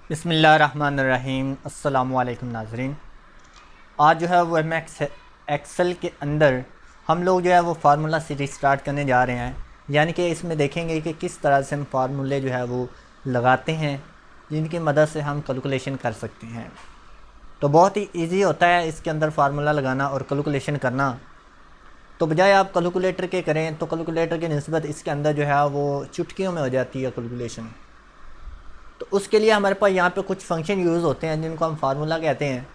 बिस्मिल्लाहिर्रहमानिर्रहीम। अस्सलामुअलैकुम नाज़रीन। आज जो है वो एक्सेल के अंदर हम लोग जो है वो फार्मूला सीरीज स्टार्ट करने जा रहे हैं। यानी कि इसमें देखेंगे कि किस तरह से हम फार्मूले जो है वो लगाते हैं जिनकी मदद से हम कैलकुलेशन कर सकते हैं। तो बहुत ही इजी होता है इसके अंदर फार्मूला लगाना और कैलकुलेशन करना। तो बजाय आप कैलकुलेटर के करें तो कैलकुलेटर की निस्बत इसके अंदर जो है वो चुटकियों में हो जाती है कैलकुलेशन। तो उसके लिए हमारे पास यहाँ पे कुछ फंक्शन यूज़ होते हैं जिनको हम फार्मूला कहते हैं।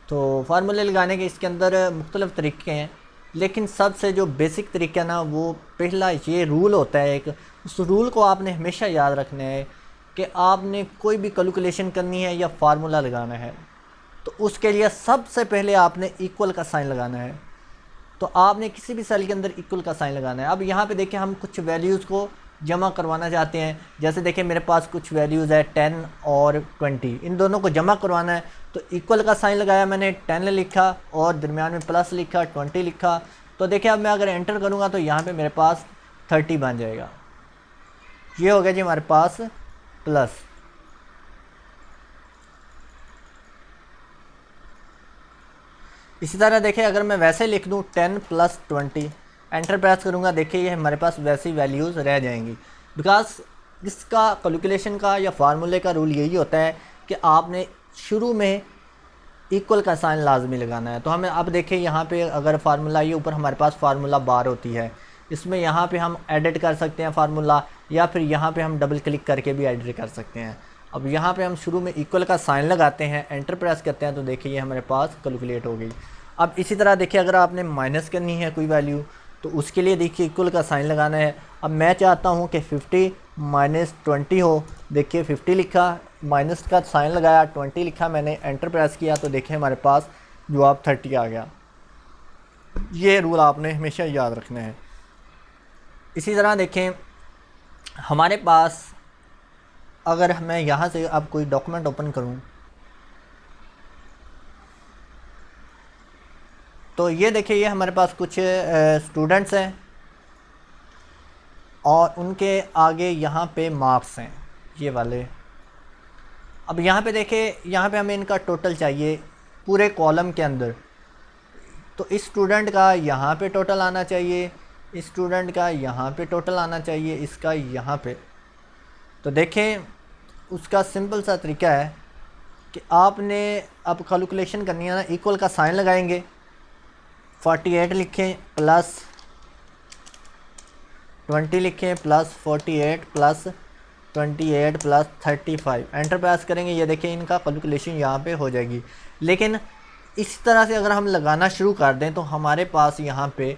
तो फार्मूले लगाने के इसके अंदर मुख्तलिफ़ तरीके हैं, लेकिन सबसे जो बेसिक तरीका ना वो पहला ये रूल होता है एक। उस रूल को आपने हमेशा याद रखना है कि आपने कोई भी कैलकुलेशन करनी है या फार्मूला लगाना है तो उसके लिए सबसे पहले आपने इक्वल का साइन लगाना है। तो आपने किसी भी सेल के अंदर इक्वल का साइन लगाना है। अब यहाँ पे देखिए हम कुछ वैल्यूज़ को जमा करवाना चाहते हैं। जैसे देखिए मेरे पास कुछ वैल्यूज़ है 10 और 20, इन दोनों को जमा करवाना है। तो इक्वल का साइन लगाया मैंने, 10 लिखा और दरमियान में प्लस लिखा, 20 लिखा। तो देखिए अब मैं अगर एंटर करूँगा तो यहाँ पे मेरे पास 30 बन जाएगा। ये हो गया जी हमारे पास प्लस। इसी तरह देखिए अगर मैं वैसे लिख दूँ 10 + 20, एंटर प्रेस करूँगा, देखिए ये हमारे पास वैसी वैल्यूज़ रह जाएंगी। बिकॉज इसका कैलकुलेशन का या फार्मूले का रूल यही होता है कि आपने शुरू में इक्वल का साइन लाजमी लगाना है। तो हमें अब देखिए यहाँ पे अगर फार्मूला ये ऊपर हमारे पास फार्मूला बार होती है, इसमें यहाँ पे हम एडिट कर सकते हैं फार्मूला, या फिर यहाँ पे हम डबल क्लिक करके भी एडिट कर सकते हैं। अब यहाँ पे हम शुरू में इक्वल का साइन लगाते हैं, एंटर प्रेस करते हैं, तो देखिए ये हमारे पास कैलकुलेट हो गई। अब इसी तरह देखिए अगर आपने माइनस करनी है कोई वैल्यू तो उसके लिए देखिए इक्वल का साइन लगाना है। अब मैं चाहता हूँ कि 50 - 20 हो। देखिए 50 लिखा, माइनस का साइन लगाया, 20 लिखा मैंने, एंटर प्रेस किया, तो देखिए हमारे पास जवाब 30 आ गया। ये रूल आपने हमेशा याद रखना है। इसी तरह देखें हमारे पास अगर मैं यहाँ से अब कोई डॉक्यूमेंट ओपन करूँ तो ये देखिए ये हमारे पास कुछ स्टूडेंट्स हैं और उनके आगे यहाँ पे मार्क्स हैं ये वाले। अब यहाँ पे देखिए यहाँ पे हमें इनका टोटल चाहिए पूरे कॉलम के अंदर। तो इस स्टूडेंट का यहाँ पे टोटल आना चाहिए, इस स्टूडेंट का यहाँ पे टोटल आना चाहिए, इसका यहाँ पे। तो देखें उसका सिंपल सा तरीका है कि आपने अब कैलकुलेशन करनी है ना, इक्वल का साइन लगाएंगे, 48 लिखें प्लस 20 लिखें plus 48 plus 28 plus 35, enter press करेंगे। ये देखिए इनका कैलकुलेशन यहाँ पे हो जाएगी। लेकिन इस तरह से अगर हम लगाना शुरू कर दें तो हमारे पास यहाँ पे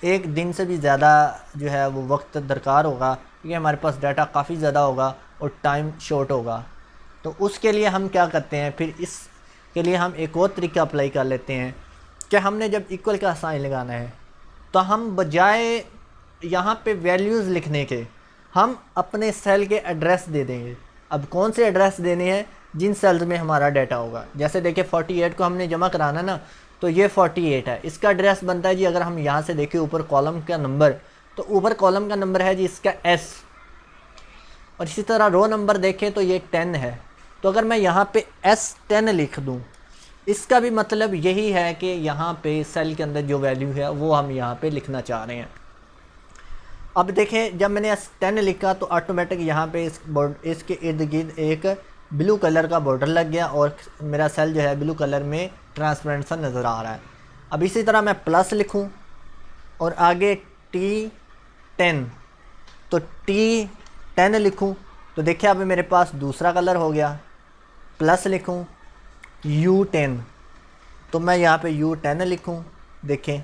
एक दिन से भी ज़्यादा जो है वो वक्त दरकार होगा, क्योंकि हमारे पास डाटा काफ़ी ज़्यादा होगा और टाइम शॉर्ट होगा। तो उसके लिए हम क्या करते हैं, फिर इसके लिए हम एक और तरीका अप्लाई कर लेते हैं कि हमने जब इक्वल का साइन लगाना है तो हम बजाय यहाँ पे वैल्यूज़ लिखने के हम अपने सेल के एड्रेस दे देंगे। अब कौन से एड्रेस देने हैं, जिन सेल्स में हमारा डाटा होगा। जैसे देखिए 48 को हमने जमा कराना ना, तो ये 48 है, इसका एड्रेस बनता है जी। अगर हम यहाँ से देखें ऊपर कॉलम का नंबर, तो ऊपर कॉलम का नंबर है जी इसका S, और इसी तरह रो नंबर देखें तो ये 10 है। तो अगर मैं यहाँ पे S10 लिख दूँ, इसका भी मतलब यही है कि यहाँ पे सेल के अंदर जो वैल्यू है वो हम यहाँ पे लिखना चाह रहे हैं। अब देखें जब मैंने S10 लिखा तो ऑटोमेटिक यहाँ पे इसके इर्द गिर्द एक ब्लू कलर का बॉर्डर लग गया और मेरा सेल जो है ब्लू कलर में ट्रांसपेरेंट सा नज़र आ रहा है। अब इसी तरह मैं प्लस लिखूँ और आगे T10, तो T10 लिखूँ तो देखिए अब मेरे पास दूसरा कलर हो गया। प्लस लिखूँ U10, तो मैं यहाँ पे U10 लिखूँ, देखें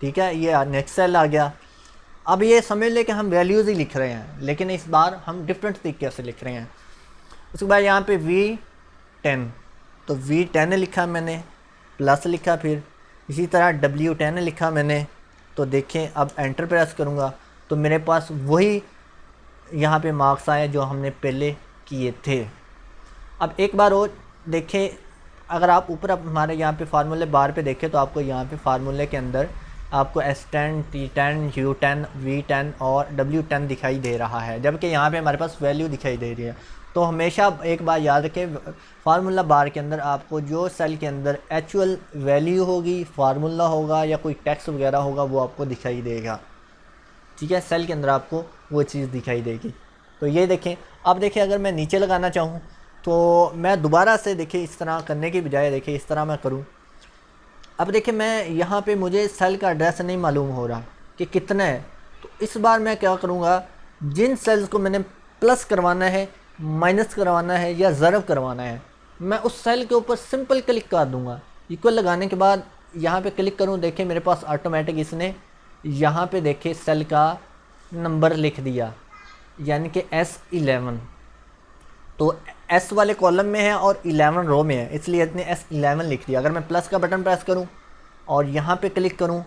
ठीक है, ये नेक्स्ट सेल आ गया। अब ये समझ लें कि हम वैल्यूज़ ही लिख रहे हैं, लेकिन इस बार हम डिफरेंट तरीके से लिख रहे हैं। उसके बाद यहाँ पे V10, तो V10 लिखा मैंने, प्लस लिखा, फिर इसी तरह W10 लिखा मैंने। तो देखें अब एंटर प्रेस करूँगा तो मेरे पास वही यहाँ पे मार्क्स आए जो हमने पहले किए थे। अब एक बार और देखें, अगर आप ऊपर हमारे यहाँ पे फार्मूले बार पे देखें तो आपको यहाँ पे फार्मूले के अंदर आपको S10, T10, U10, V10 और W10 दिखाई दे रहा है, जबकि यहाँ पे हमारे पास वैल्यू दिखाई दे रही है। तो हमेशा एक बात याद रखें, फार्मूला बार के अंदर आपको जो सेल के अंदर एक्चुअल वैल्यू होगी, फार्मूला होगा या कोई टेक्स्ट वगैरह होगा, वो आपको दिखाई देगा। ठीक है, सेल के अंदर आपको वो चीज़ दिखाई देगी। तो ये देखें, अब देखें अगर मैं नीचे लगाना चाहूँ तो मैं दोबारा से देखें इस तरह करने की बजाय देखें इस तरह मैं करूँ। अब देखिए मैं यहाँ पे मुझे सेल का एड्रेस नहीं मालूम हो रहा कि कितना है, तो इस बार मैं क्या करूँगा, जिन सेल्स को मैंने प्लस करवाना है, माइनस करवाना है या ज़रब करवाना है, मैं उस सेल के ऊपर सिंपल क्लिक कर दूँगा। इक्वल लगाने के बाद यहाँ पे क्लिक करूँ, देखिए मेरे पास ऑटोमेटिक इसने यहाँ पे देखे सेल का नंबर लिख दिया, यानी कि S11। तो S वाले कॉलम में है और 11 रो में है, इसलिए इसने S11 लिख दिया। अगर मैं प्लस का बटन प्रेस करूं और यहाँ पे क्लिक करूं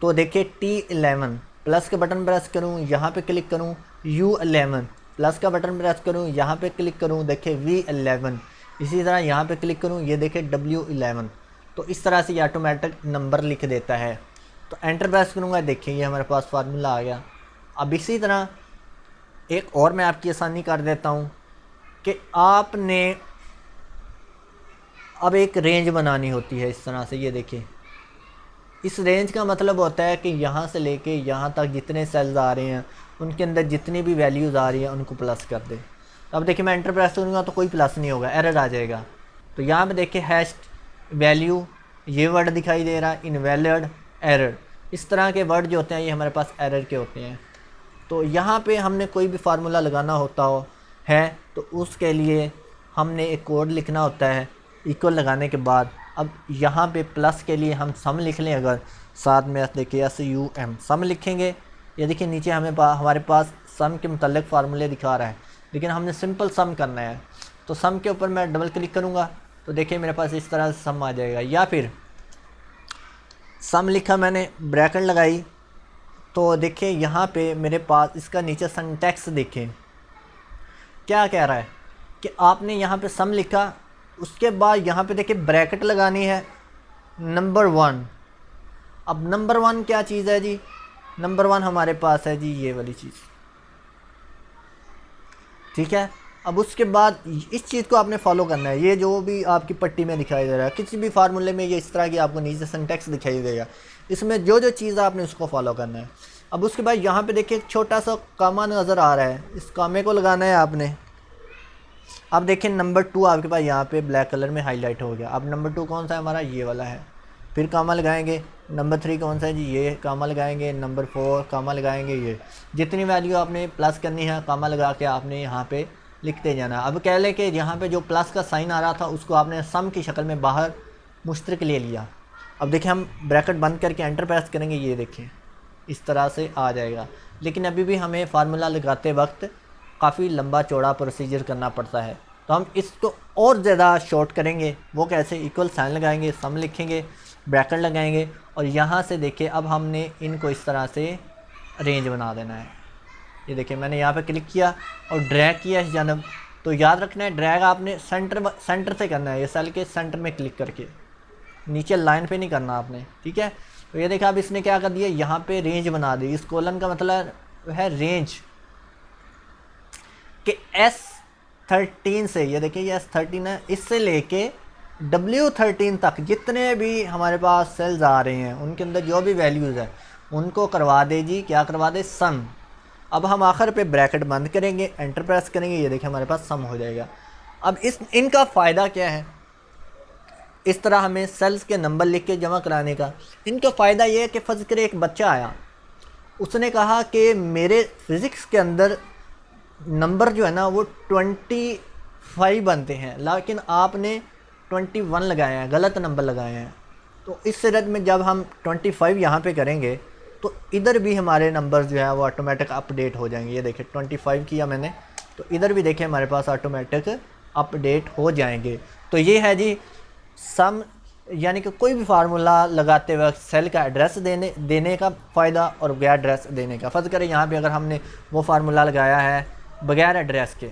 तो देखिए T11, प्लस का बटन प्रेस करूं, यहाँ पे क्लिक करूं U11, प्लस का बटन प्रेस करूं, यहाँ पे क्लिक करूं, देखिए V11, इसी तरह यहाँ पे क्लिक करूं, ये देखिए W11। तो इस तरह से ये ऑटोमेटिक नंबर लिख देता है। तो एंटर प्रेस करूँगा, देखिए ये हमारे पास फार्मूला आ गया। अब इसी तरह एक और मैं आपकी आसानी कर देता हूँ कि आपने अब एक रेंज बनानी होती है इस तरह से। ये देखिए, इस रेंज का मतलब होता है कि यहाँ से लेके यहाँ तक जितने सेल्स आ रहे हैं उनके अंदर जितनी भी वैल्यूज़ आ रही हैं उनको प्लस कर दे। अब देखिए मैं एंटर प्रेस करूँगा तो कोई प्लस नहीं होगा, एरर आ जाएगा। तो यहाँ पे देखिए हैश वैल्यू ये वर्ड दिखाई दे रहा है, इनवैलिड, एरर, इस तरह के वर्ड जो होते हैं ये हमारे पास एरर के होते हैं। तो यहाँ पे हमने कोई भी फार्मूला लगाना होता है तो उसके लिए हमने एक कोड लिखना होता है इक्वल लगाने के बाद। अब यहाँ पे प्लस के लिए हम सम लिख लें, अगर साथ में देखिए SUM सम लिखेंगे, ये देखिए नीचे हमारे पास सम के मुतल्लिक फार्मूले दिखा रहा है, लेकिन हमने सिंपल सम करना है। तो सम के ऊपर मैं डबल क्लिक करूँगा तो देखिए मेरे पास इस तरह से सम आ जाएगा। या फिर सम लिखा मैंने, ब्रैकेट लगाई, तो देखिए यहाँ पे मेरे पास इसका नीचे सिंटैक्स देखें क्या कह रहा है कि आपने यहाँ पे सम लिखा, उसके बाद यहाँ पे देखिए ब्रैकेट लगानी है नंबर 1। अब नंबर 1 क्या चीज़ है जी, नंबर 1 हमारे पास है जी ये वाली चीज़, ठीक है। अब उसके बाद इस चीज़ को आपने फॉलो करना है, ये जो भी आपकी पट्टी में दिखाई दे रहा है, किसी भी फार्मूले में ये इस तरह की आपको नीचे सिंटैक्स दिखाई देगा, इसमें जो जो चीज़ आपने उसको फॉलो करना है। अब उसके बाद यहाँ पे देखिए एक छोटा सा कामा नज़र आ रहा है, इस कामे को लगाना है आपने। अब देखिए नंबर 2 आपके पास यहाँ पे ब्लैक कलर में हाईलाइट हो गया। अब नंबर 2 कौन सा है हमारा, ये वाला है। फिर कामा लगाएंगे, नंबर 3 कौन सा है जी, ये कामा लगाएंगे, नंबर 4 कामा लगाएंगे। ये जितनी वैल्यू आपने प्लस करनी है कामा लगा के आपने यहाँ पे लिखते जाना। अब कह लें कि यहाँ पे जो प्लस का साइन आ रहा था उसको आपने सम की शक्ल में बाहर मुश्तरक ले लिया। अब देखिए हम ब्रैकेट बंद करके एंटर प्रेस करेंगे, ये देखें इस तरह से आ जाएगा। लेकिन अभी भी हमें फार्मूला लगाते वक्त काफ़ी लंबा चौड़ा प्रोसीजर करना पड़ता है, तो हम इसको और ज़्यादा शॉर्ट करेंगे। वो कैसे, इक्वल साइन लगाएंगे, सम लिखेंगे, ब्रैकेट लगाएंगे और यहाँ से देखिए अब हमने इनको इस तरह से रेंज बना देना है। ये देखिए मैंने यहाँ पे क्लिक किया और ड्रैग किया इस जानब। तो याद रखना है ड्रैग आपने सेंटर से करना है, ये सेल के सेंटर में क्लिक करके, नीचे लाइन पे नहीं करना आपने, ठीक है। तो ये देखा अब इसने क्या कर दिया, यहाँ पे रेंज बना दी। इस कॉलम का मतलब है रेंज कि S13 से, ये देखिए ये S13 है, इससे लेके W13 तक जितने भी हमारे पास सेल्स आ रहे हैं उनके अंदर जो भी वैल्यूज़ है उनको करवा दे जी, क्या करवा दे, सम। अब हम आखिर पे ब्रैकेट बंद करेंगे, एंटर प्रेस करेंगे, ये देखिए हमारे पास सम हो जाएगा। अब इनका फ़ायदा क्या है, इस तरह हमें सेल्स के नंबर लिख के जमा कराने का। इनका फ़ायदा ये है कि फ़र्ज़ करें एक बच्चा आया, उसने कहा कि मेरे फ़िज़िक्स के अंदर नंबर जो है ना वो 25 बनते हैं, लेकिन आपने 21 लगाए हैं, गलत नंबर लगाए हैं। तो इस सूरत में जब हम 25 यहाँ पे करेंगे तो इधर भी हमारे नंबर जो है वो ऑटोमेटिक अपडेट हो जाएंगे। ये देखिए 25 किया मैंने, तो इधर भी देखिए हमारे पास ऑटोमेटिक अपडेट हो जाएंगे। तो ये है जी सम, यानी कि कोई भी फार्मूला लगाते वक्त सेल का एड्रेस देने का फ़ायदा और बगैर एड्रेस देने का। फ़र्ज़ करें यहाँ पे अगर हमने वो फार्मूला लगाया है बगैर एड्रेस के,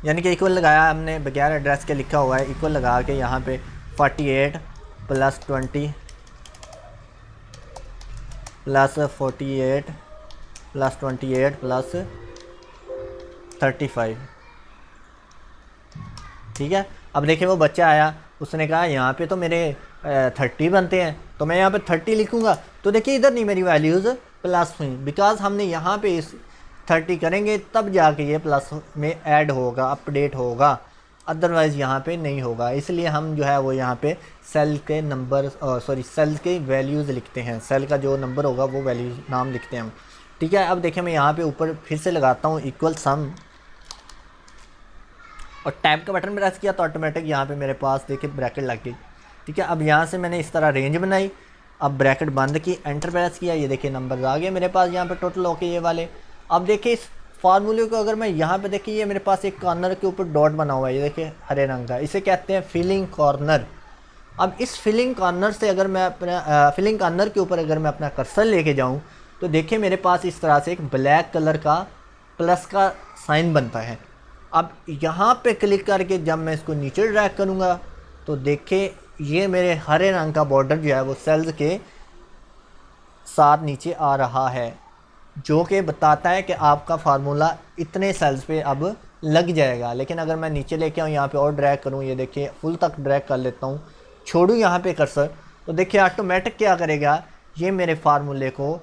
यानी कि इक्वल लगाया हमने बगैर एड्रेस के, लिखा हुआ है इक्वल लगा के यहाँ पे 48 प्लस 20 प्लस 48 प्लस 28 प्लस 35। ठीक है, अब देखिए वो बच्चा आया, उसने कहा यहाँ पे तो मेरे 30 बनते हैं, तो मैं यहाँ पे 30 लिखूँगा। तो देखिए इधर नहीं मेरी वैल्यूज़ प्लस हुई, बिकॉज हमने यहाँ पे इस 30 करेंगे तब जाके ये प्लस में ऐड होगा, अपडेट होगा, अदरवाइज़ यहाँ पे नहीं होगा। इसलिए हम जो है वो यहाँ पे सेल के नंबर सेल के वैल्यूज़ लिखते हैं, सेल का जो नंबर होगा वो वैल्यूज़ नाम लिखते हैं हम। ठीक है, अब देखिए मैं यहाँ पे ऊपर फिर से लगाता हूँ इक्वल सम, और टैब का बटन प्रेस किया तो ऑटोमेटिक यहाँ पे मेरे पास देखिए ब्रैकेट लग गई। ठीक है, अब यहाँ से मैंने इस तरह रेंज बनाई, अब ब्रैकेट बंद की, एंटर प्रेस किया, ये देखिए नंबर आ गए मेरे पास यहाँ पे टोटल होके ये वाले। अब देखिए इस फार्मूले को अगर मैं यहाँ पे देखिए, ये मेरे पास एक कॉर्नर के ऊपर डॉट बना हुआ है, ये देखिए हरे रंग का, इसे कहते हैं फिलिंग कॉर्नर। अब इस फिलिंग कॉर्नर से अगर मैं अपना फिलिंग कॉर्नर के ऊपर अगर मैं अपना कर्सर लेके जाऊँ तो देखिए मेरे पास इस तरह से एक ब्लैक कलर का प्लस का साइन बनता है। अब यहाँ पे क्लिक करके जब मैं इसको नीचे ड्रैग करूँगा तो देखिए ये मेरे हरे रंग का बॉर्डर जो है वो सेल्स के साथ नीचे आ रहा है, जो कि बताता है कि आपका फार्मूला इतने सेल्स पे अब लग जाएगा। लेकिन अगर मैं नीचे लेके आऊँ, यहाँ पे और ड्रैग करूँ, ये देखिए फुल तक ड्रैग कर लेता हूँ, छोड़ूँ यहाँ पे कर्सर, तो देखिए ऑटोमेटिक क्या करेगा, ये मेरे फार्मूले को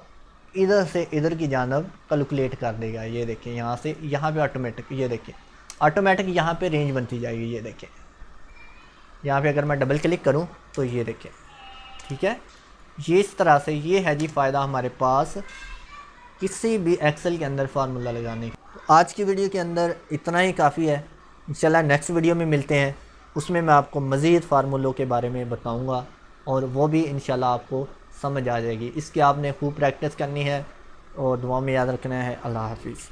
इधर से इधर की जानब कैलकुलेट कर देगा। ये देखिए यहाँ से यहाँ पे ऑटोमेटिक, ये देखिए ऑटोमेटिक यहाँ पे रेंज बनती जाएगी। ये देखिए यहाँ पे अगर मैं डबल क्लिक करूँ तो ये देखिए, ठीक है, ये इस तरह से ये है जी फ़ायदा हमारे पास किसी भी एक्सेल के अंदर फार्मूला लगाने का। आज की वीडियो के अंदर इतना ही काफ़ी है, इंशाल्लाह नेक्स्ट वीडियो में मिलते हैं, उसमें मैं आपको मज़ीद फार्मूलों के बारे में बताऊँगा और वो भी इंशाल्लाह आपको समझ आ जाएगी। इसकी आपने खूब प्रैक्टिस करनी है और दुआ में याद रखना है। अल्लाह हाफिज़।